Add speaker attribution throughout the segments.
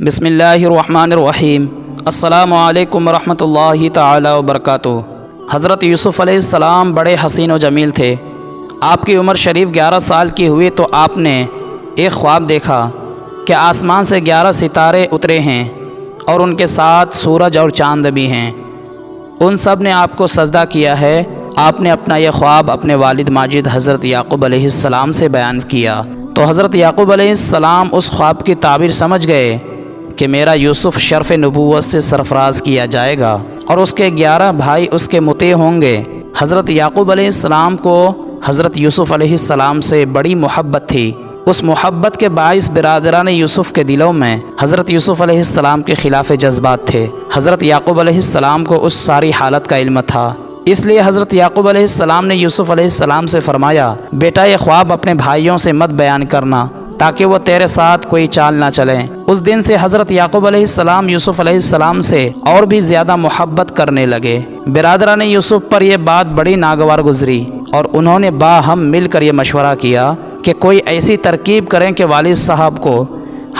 Speaker 1: بسم اللہ الرحمن الرحیم۔ السلام علیکم ورحمۃ اللہ تعالی وبرکاتہ۔ حضرت یوسف علیہ السلام بڑے حسین و جمیل تھے۔ آپ کی عمر شریف 11 سال کی ہوئی تو آپ نے ایک خواب دیکھا کہ آسمان سے 11 ستارے اترے ہیں اور ان کے ساتھ سورج اور چاند بھی ہیں۔ ان سب نے آپ کو سجدہ کیا ہے۔ آپ نے اپنا یہ خواب اپنے والد ماجد حضرت یعقوب علیہ السلام سے بیان کیا تو حضرت یعقوب علیہ السلام اس خواب کی تعبیر سمجھ گئے کہ میرا یوسف شرف نبوت سے سرفراز کیا جائے گا اور اس کے 11 بھائی اس کے مطیع ہوں گے۔ حضرت یعقوب علیہ السلام کو حضرت یوسف علیہ السلام سے بڑی محبت تھی۔ اس محبت کے باعث برادران یوسف کے دلوں میں حضرت یوسف علیہ السلام کے خلاف جذبات تھے۔ حضرت یعقوب علیہ السلام کو اس ساری حالت کا علم تھا، اس لیے حضرت یعقوب علیہ السلام نے یوسف علیہ السلام سے فرمایا، بیٹا یہ خواب اپنے بھائیوں سے مت بیان کرنا تاکہ وہ تیرے ساتھ کوئی چال نہ چلیں۔ اس دن سے حضرت یعقوب علیہ السلام یوسف علیہ السلام سے اور بھی زیادہ محبت کرنے لگے۔ برادران یوسف پر یہ بات بڑی ناگوار گزری اور انہوں نے باہم مل کر یہ مشورہ کیا کہ کوئی ایسی ترکیب کریں کہ والد صاحب کو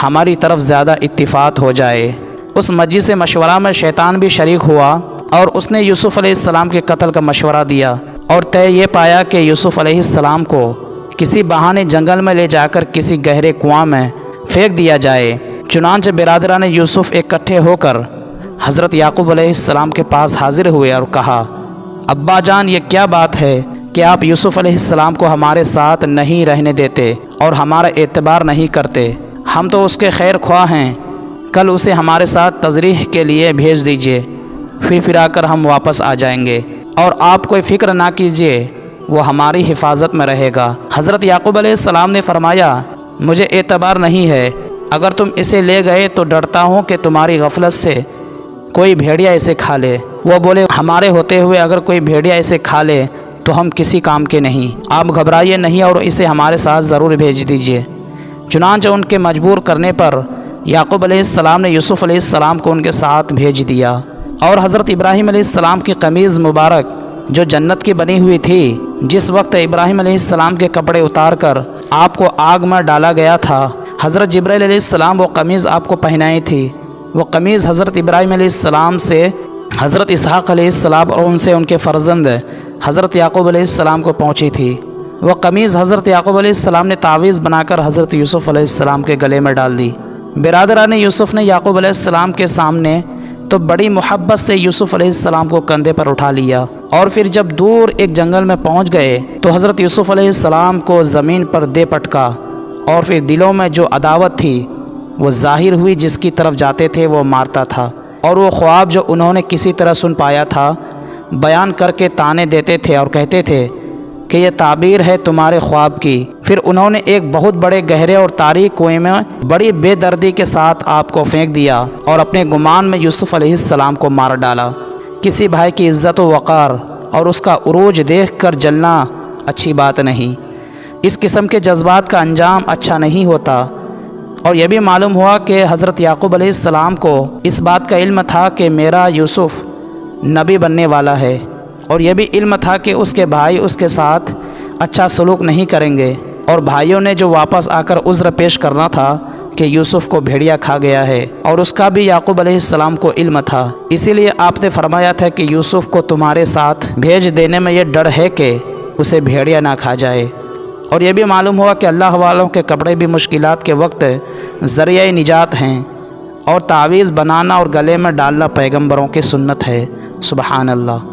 Speaker 1: ہماری طرف زیادہ اتفاق ہو جائے۔ اس مجلس مشورہ میں شیطان بھی شریک ہوا اور اس نے یوسف علیہ السلام کے قتل کا مشورہ دیا اور طے یہ پایا کہ یوسف علیہ السلام کو کسی بہانے جنگل میں لے جا کر کسی گہرے کنواں میں پھینک دیا جائے۔ چنانچہ برادران یوسف اکٹھے ہو کر حضرت یعقوب علیہ السلام کے پاس حاضر ہوئے اور کہا، ابا جان یہ کیا بات ہے کہ آپ یوسف علیہ السلام کو ہمارے ساتھ نہیں رہنے دیتے اور ہمارا اعتبار نہیں کرتے؟ ہم تو اس کے خیر خواہ ہیں، کل اسے ہمارے ساتھ تزریح کے لیے بھیج دیجیے، پھر آ کر ہم واپس آ جائیں گے اور آپ کوئی فکر نہ کیجیے، وہ ہماری حفاظت میں رہے گا۔ حضرت یعقوب علیہ السلام نے فرمایا، مجھے اعتبار نہیں ہے، اگر تم اسے لے گئے تو ڈرتا ہوں کہ تمہاری غفلت سے کوئی بھیڑیا اسے کھا لے۔ وہ بولے، ہمارے ہوتے ہوئے اگر کوئی بھیڑیا اسے کھا لے تو ہم کسی کام کے نہیں، آپ گھبرائیے نہیں اور اسے ہمارے ساتھ ضرور بھیج دیجیے۔ چنانچہ ان کے مجبور کرنے پر یعقوب علیہ السلام نے یوسف علیہ السلام کو ان کے ساتھ بھیج دیا اور حضرت ابراہیم علیہ السلام کی قمیض مبارک جو جنت کی بنی ہوئی تھی، جس وقت ابراہیم علیہ السلام کے کپڑے اتار کر آپ کو آگ میں ڈالا گیا تھا، حضرت جبرائیل علیہ السلام وہ قمیض آپ کو پہنائی تھی۔ وہ قمیض حضرت ابراہیم علیہ السلام سے حضرت اسحاق علیہ السلام اور ان سے ان کے فرزند حضرت یعقوب علیہ السلام کو پہنچی تھی۔ وہ قمیض حضرت یعقوب علیہ السلام نے تعویذ بنا کر حضرت یوسف علیہ السلام کے گلے میں ڈال دی۔ برادران یوسف نے یعقوب علیہ السلام کے سامنے تو بڑی محبت سے یوسف علیہ السلام کو کندھے پر اٹھا لیا اور پھر جب دور ایک جنگل میں پہنچ گئے تو حضرت یوسف علیہ السلام کو زمین پر دے پٹکا اور پھر دلوں میں جو عداوت تھی وہ ظاہر ہوئی، جس کی طرف جاتے تھے وہ مارتا تھا اور وہ خواب جو انہوں نے کسی طرح سن پایا تھا بیان کر کے تانے دیتے تھے اور کہتے تھے کہ یہ تعبیر ہے تمہارے خواب کی۔ پھر انہوں نے ایک بہت بڑے گہرے اور تاریک کنویں میں بڑی بے دردی کے ساتھ آپ کو پھینک دیا اور اپنے گمان میں یوسف علیہ السلام کو مار ڈالا۔ کسی بھائی کی عزت و وقار اور اس کا عروج دیکھ کر جلنا اچھی بات نہیں، اس قسم کے جذبات کا انجام اچھا نہیں ہوتا۔ اور یہ بھی معلوم ہوا کہ حضرت یعقوب علیہ السلام کو اس بات کا علم تھا کہ میرا یوسف نبی بننے والا ہے، اور یہ بھی علم تھا کہ اس کے بھائی اس کے ساتھ اچھا سلوک نہیں کریں گے، اور بھائیوں نے جو واپس آ کر عذر پیش کرنا تھا کہ یوسف کو بھیڑیا کھا گیا ہے، اور اس کا بھی یعقوب علیہ السلام کو علم تھا۔ اسی لیے آپ نے فرمایا تھا کہ یوسف کو تمہارے ساتھ بھیج دینے میں یہ ڈر ہے کہ اسے بھیڑیا نہ کھا جائے۔ اور یہ بھی معلوم ہوا کہ اللہ والوں کے کپڑے بھی مشکلات کے وقت ذریعہ نجات ہیں، اور تعویذ بنانا اور گلے میں ڈالنا پیغمبروں کی سنت ہے۔ سبحان اللہ۔